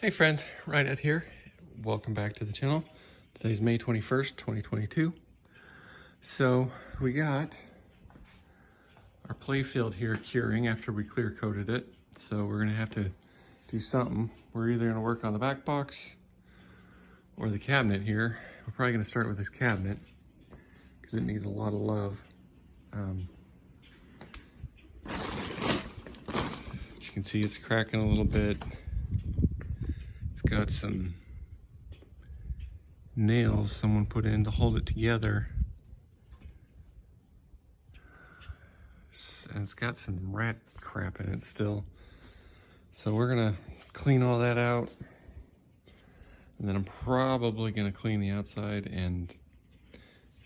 Hey friends, Ryan here. Welcome back to the channel. Today's May 21st, 2022. So we got our play field here curing after we clear coated it. So we're gonna have to do something. We're either gonna work on the back box or the cabinet here. We're probably gonna start with this cabinet because it needs a lot of love. As you can see, it's cracking a little bit. It's got some nails someone put in to hold it together. And it's got some rat crap in it still. So we're gonna clean all that out. And then I'm probably gonna clean the outside and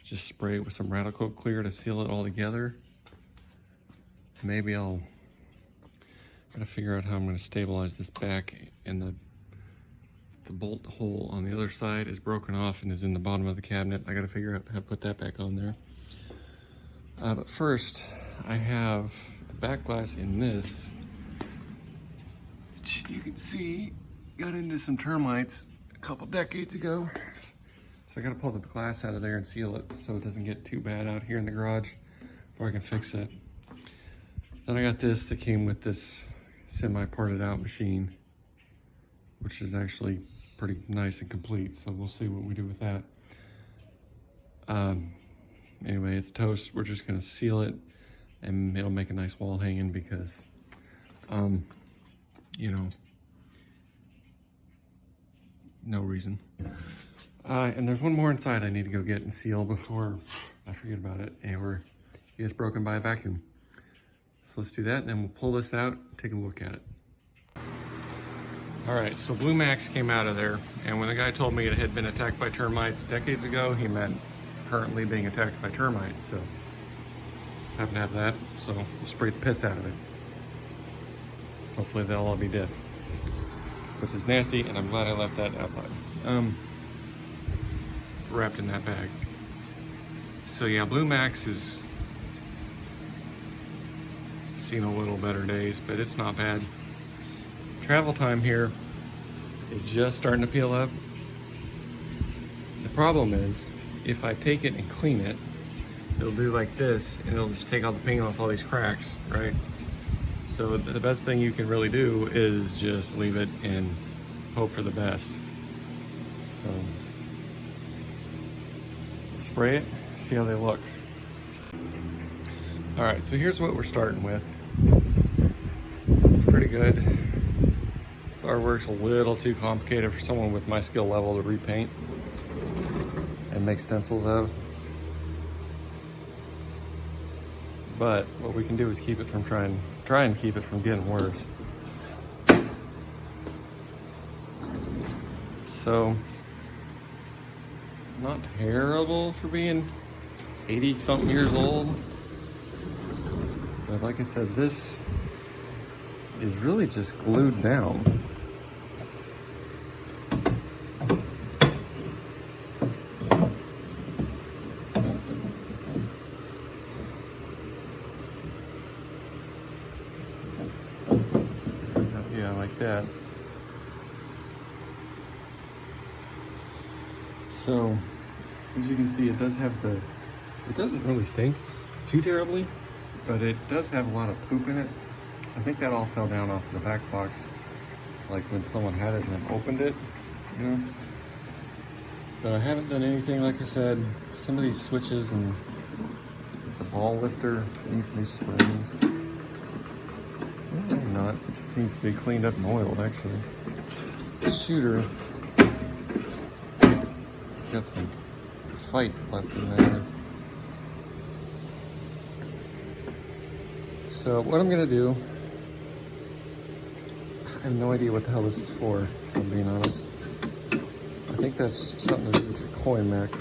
just spray it with some Rattle Coat Clear to seal it all together. Maybe I'll gotta figure out how I'm gonna stabilize this back, and the bolt hole on the other side is broken off and is in the bottom of the cabinet. I gotta figure out how to put that back on there. But first, I have the back glass in this, which you can see got into some termites a couple decades ago. So I gotta pull the glass out of there and seal it so it doesn't get too bad out here in the garage before I can fix it. Then I got this that came with this semi-parted out machine, which is actually pretty nice and complete, so we'll see what we do with that. Anyway, it's toast. We're just gonna seal it and it'll make a nice wall hanging because, you know, no reason. And there's one more inside I need to go get and seal before I forget about it, and it gets broken by a vacuum. So let's do that, and then we'll pull this out, take a look at it. All right, so Blue Max came out of there, and when the guy told me it had been attacked by termites decades ago, he meant currently being attacked by termites, so happen to have that, so we'll spray the piss out of it. Hopefully they'll all be dead. Which is nasty, and I'm glad I left that outside. Wrapped in that bag. So yeah, Blue Max is seen a little better days, but it's not bad. Travel time here is just starting to peel up. The problem is, if I take it and clean it, it'll do like this, and it'll just take all the paint off all these cracks, right? So the best thing you can really do is just leave it and hope for the best. So, spray it, see how they look. All right, so here's what we're starting with. It's pretty good. This artwork's a little too complicated for someone with my skill level to repaint and make stencils of. But what we can do is keep it from try and keep it from getting worse. So, not terrible for being 80-something years old. But like I said, this is really just glued down. Yeah, like that. So, as you can see, it doesn't really stink too terribly, but it does have a lot of poop in it. I think that all fell down off the back box, like when someone had it and then opened it, you know? But I haven't done anything, like I said. Some of these switches and the ball lifter needs new springs. Maybe not, it just needs to be cleaned up and oiled, actually. The shooter, it's got some fight left in there. So what I'm gonna do, I have no idea what the hell this is for, if I'm being honest. I think that's something to do with your coin mech.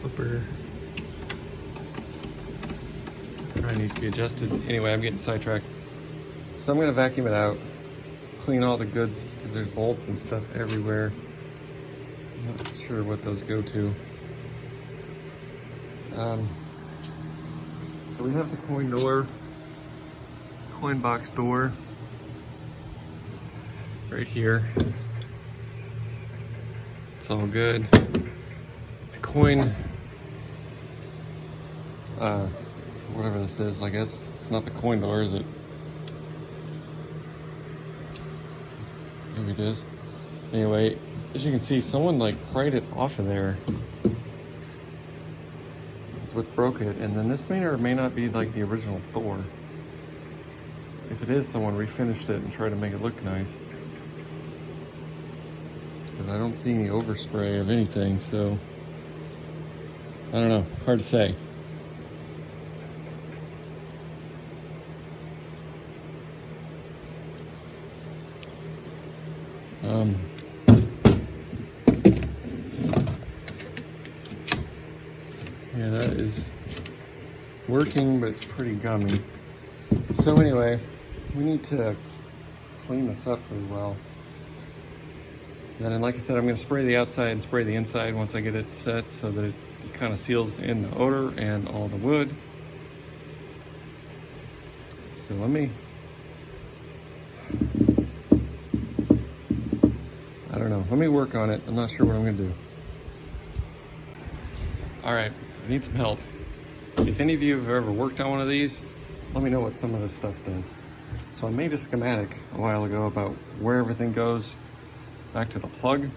Flipper. Probably needs to be adjusted. Anyway, I'm getting sidetracked. So I'm gonna vacuum it out, clean all the goods, because there's bolts and stuff everywhere. Not sure what those go to. So we have the coin box door right here. It's all good. The coin, whatever this is, I guess it's not the coin door, is it? Maybe it is. Anyway, as you can see, someone like pried it off of there. That's what broke it. And then this may or may not be like the original door. If it is, someone refinished it and tried to make it look nice. But I don't see any overspray of anything, so I don't know, hard to say. Yeah, that is working, but pretty gummy. So anyway, we need to clean this up really well. And then, like I said, I'm going to spray the outside and spray the inside once I get it set so that it kind of seals in the odor and all the wood. So let me, I don't know, let me work on it. I'm not sure what I'm going to do. All right, I need some help. If any of you have ever worked on one of these, let me know what some of this stuff does. So I made a schematic a while ago about where everything goes back to the plug,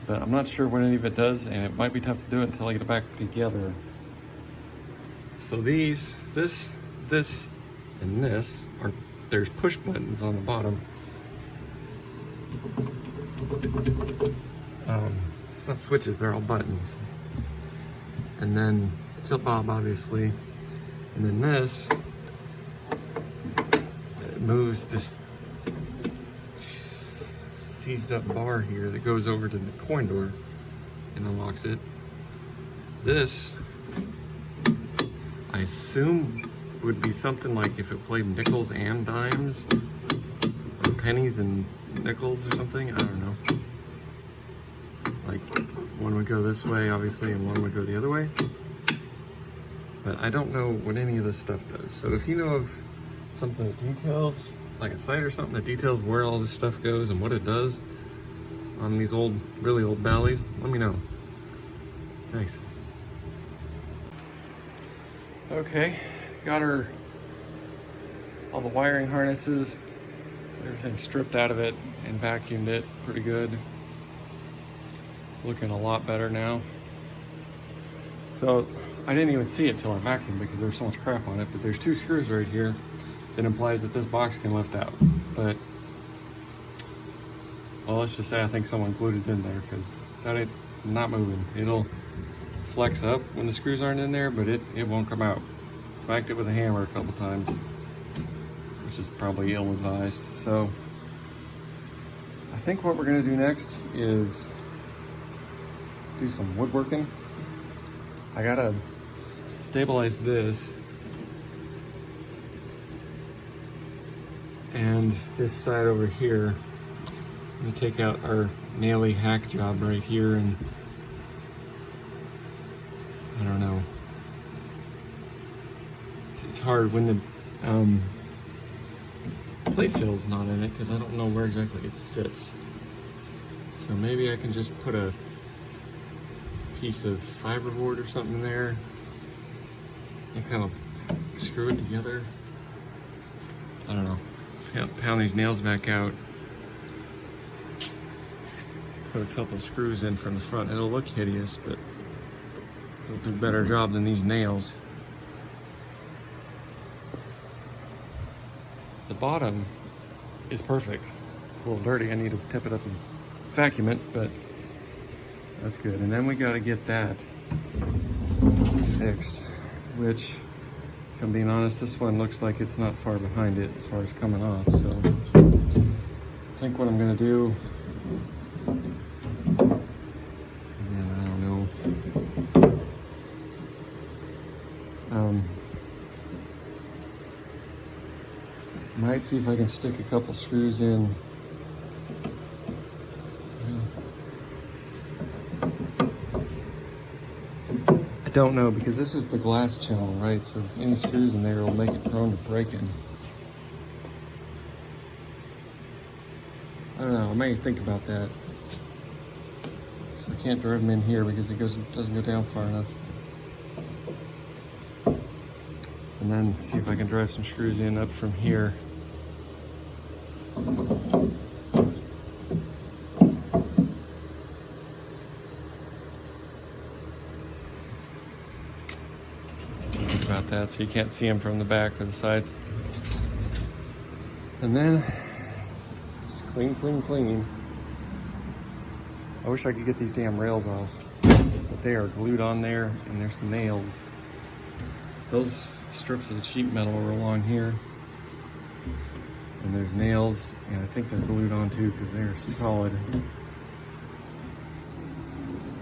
but I'm not sure what any of it does, and it might be tough to do it until I get it back together. So these, this, and this are, there's push buttons on the bottom. It's not switches, they're all buttons. And then tilt bob, obviously. And then this, it moves this seized up bar here that goes over to the coin door and unlocks it. This, I assume, would be something like if it played nickels and dimes, or pennies and nickels or something, I don't know. Like, one would go this way, obviously, and one would go the other way. But I don't know what any of this stuff does. So if you know of something that details, like a site or something that details where all this stuff goes and what it does on these old, really old Bally's, let me know. Thanks. Okay, got all the wiring harnesses, everything stripped out of it and vacuumed it pretty good. Looking a lot better now. So I didn't even see it till I vacuumed because there's so much crap on it, but there's 2 screws right here that implies that this box can lift out. But, well, let's just say I think someone glued it in there because that ain't not moving. It'll flex up when the screws aren't in there, but it won't come out. Smacked it with a hammer a couple times, which is probably ill-advised. So I think what we're gonna do next is do some woodworking. I gotta stabilize this and this side over here. I'm gonna take out our naily hack job right here, and I don't know. It's hard when the plate fill's not in it because I don't know where exactly it sits. So maybe I can just put a piece of fiberboard or something there and kind of screw it together. I don't know. Pound these nails back out. Put a couple screws in from the front. It'll look hideous, but it'll do a better job than these nails. The bottom is perfect. It's a little dirty. I need to tip it up and vacuum it, but that's good. And then we got to get that fixed, which, if I'm being honest, this one looks like it's not far behind it as far as coming off. So I think what I'm going to do, man, I don't know. Might see if I can stick a couple screws in. don't know, because this is the glass channel, right? So if any screws in there will make it prone to breaking. I don't know, I might think about that. So I can't drive them in here because it doesn't go down far enough. And then see if I can drive some screws in up from here. Think about that, so you can't see them from the back or the sides. And then just clean, clean, clean. I wish I could get these damn rails off, but they are glued on there, and there's some nails. Those strips of the sheet metal are along here, and there's nails, and I think they're glued on too because they're solid.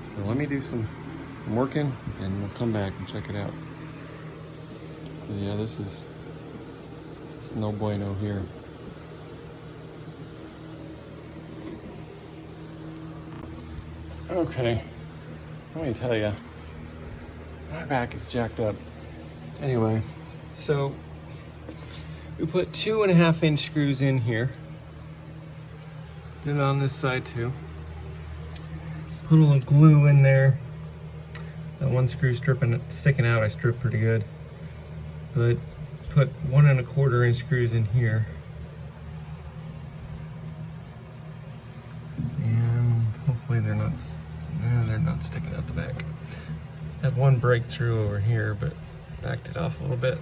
So let me do some working, and we'll come back and check it out. But yeah, it's no bueno here. Okay, let me tell you, my back is jacked up. Anyway, so we put 2.5-inch screws in here. Did it on this side too. Put a little glue in there. That one screw sticking out, I stripped pretty good. But put 1.25-inch screws in here. And hopefully they're not sticking out the back. Had one breakthrough over here, but backed it off a little bit.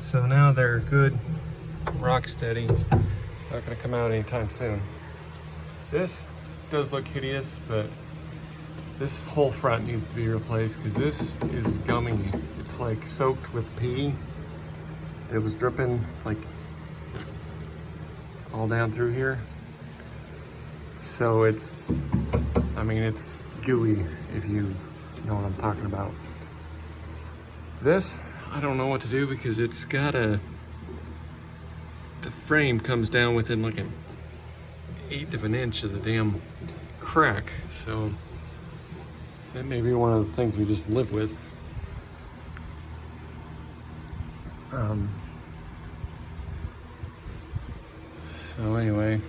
So now they're good, rock steady. Not gonna come out anytime soon. This does look hideous, but this whole front needs to be replaced because this is gummy. It's like soaked with pee. It was dripping like all down through here. So it's gooey, if you know what I'm talking about. This, I don't know what to do because it's got the frame comes down within like 1/8 of an inch of the damn crack. So that may be one of the things we just live with. So anyway, I'm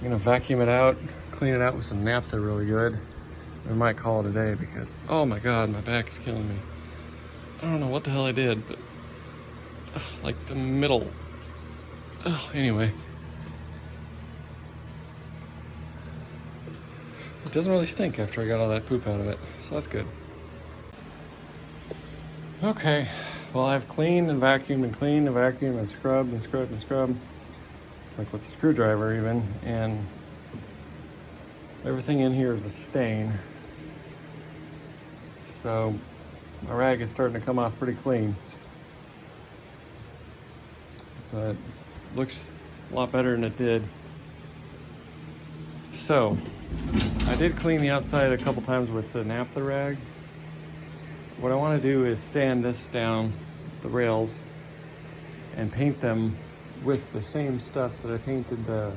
gonna vacuum it out, clean it out with some naphtha really good. We might call it a day because, oh my God, my back is killing me. I don't know what the hell I did, but like the middle. Anyway. It doesn't really stink after I got all that poop out of it, so that's good. Okay, well I've cleaned and vacuumed and cleaned and vacuumed and scrubbed and scrubbed and scrubbed, like with a screwdriver even, and everything in here is a stain. So my rag is starting to come off pretty clean, but looks a lot better than it did. So I did clean the outside a couple times with the naphtha rag. What I want to do is sand this down, the rails, and paint them with the same stuff that I painted the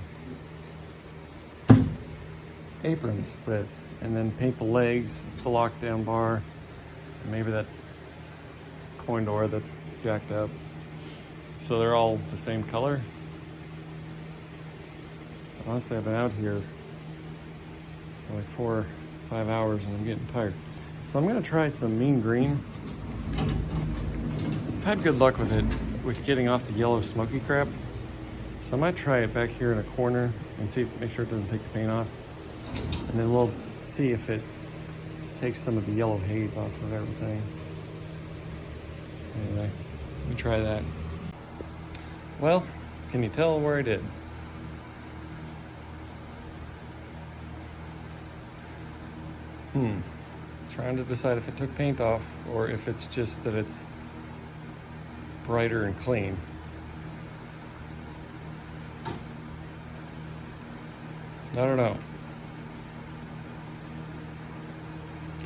aprons with, and then paint the legs, the lockdown bar, and maybe that coin door that's jacked up, so they're all the same color. Honestly, I've been out here for like 4 or 5 hours and I'm getting tired. So I'm gonna try some mean green. I've had good luck with it, with getting off the yellow smoky crap. So I might try it back here in a corner and make sure it doesn't take the paint off. And then we'll see if it takes some of the yellow haze off of everything. Anyway, let me try that. Well, can you tell where I did? Trying to decide if it took paint off or if it's just that it's brighter and clean. I don't know.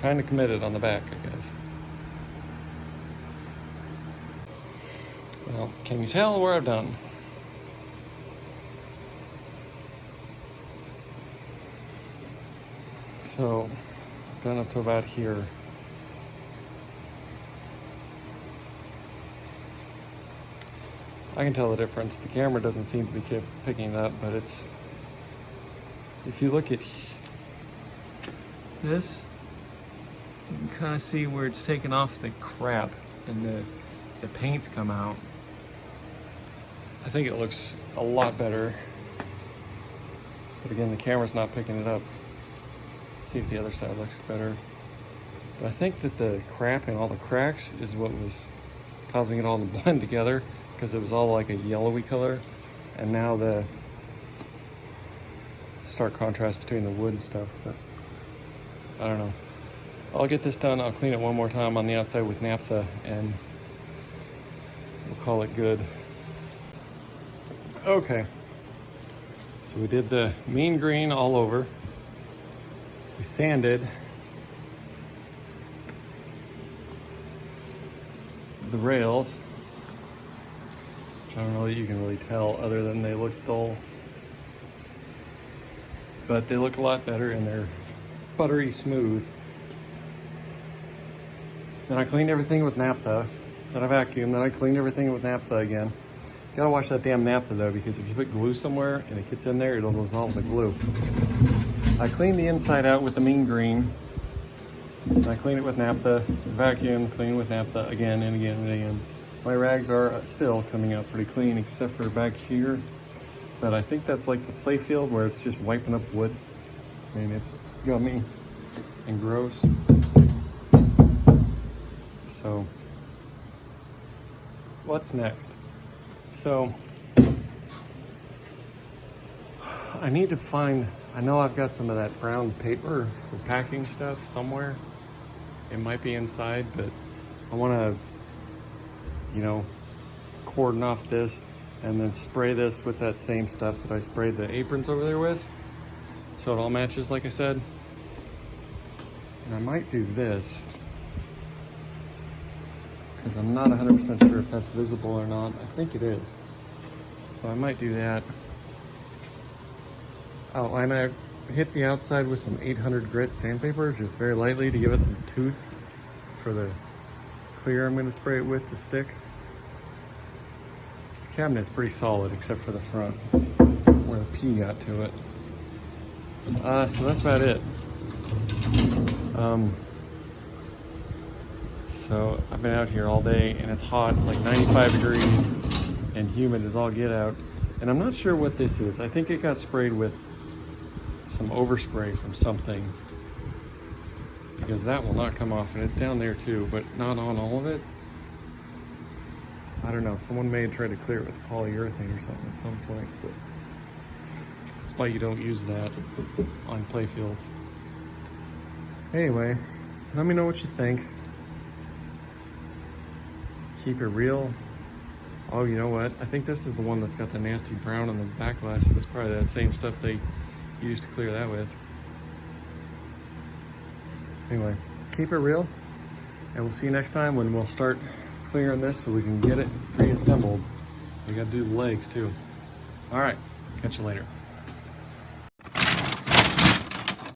Kind of committed on the back, I guess. Well, can you tell where I've done? So, I've done up to about here. I can tell the difference. The camera doesn't seem to be picking it up, but it's, if you look at this, you can kind of see where it's taken off the crap and the paint's come out. I think it looks a lot better. But again, the camera's not picking it up. See if the other side looks better. But I think that the crap and all the cracks is what was causing it all to blend together, because it was all like a yellowy color. And now the stark contrast between the wood and stuff, but I don't know. I'll get this done. I'll clean it one more time on the outside with naphtha and we'll call it good. Okay, so we did the mean green all over. We sanded the rails, which I don't know that you can really tell other than they look dull. But they look a lot better and they're buttery smooth. Then I cleaned everything with naphtha. Then I vacuumed, then I cleaned everything with naphtha again. You gotta watch that damn naphtha though, because if you put glue somewhere and it gets in there, it'll dissolve the glue. I cleaned the inside out with the mean green. And I cleaned it with naphtha, vacuum, clean with naphtha again and again and again. My rags are still coming out pretty clean except for back here. But I think that's like the play field where it's just wiping up wood. I mean, it's gummy and gross. So, what's next? So, I need to find, I know I've got some of that brown paper for packing stuff somewhere. It might be inside, but I want to, you know, cordon off this and then spray this with that same stuff that I sprayed the aprons over there with. So it all matches, like I said. And I might do this, because I'm not 100% sure if that's visible or not. I think it is. So I might do that. Oh, and I hit the outside with some 800 grit sandpaper, just very lightly to give it some tooth for the clear I'm going to spray it with to stick. This cabinet's pretty solid except for the front where the P got to it. So that's about it. So I've been out here all day and it's hot. It's like 95 degrees and humid as all get out. And I'm not sure what this is. I think it got sprayed with some overspray from something, because that will not come off, and it's down there too, but not on all of it. I don't know. Someone may have tried to clear it with polyurethane or something at some point, but that's why you don't use that on playfields. Anyway, let me know what you think. Keep it real. Oh, you know what? I think this is the one that's got the nasty brown on the backlash. That's probably that same stuff they used to clear that with. Anyway, keep it real, and we'll see you next time when we'll start clearing this so we can get it reassembled. We gotta do the legs too. All right, catch you later.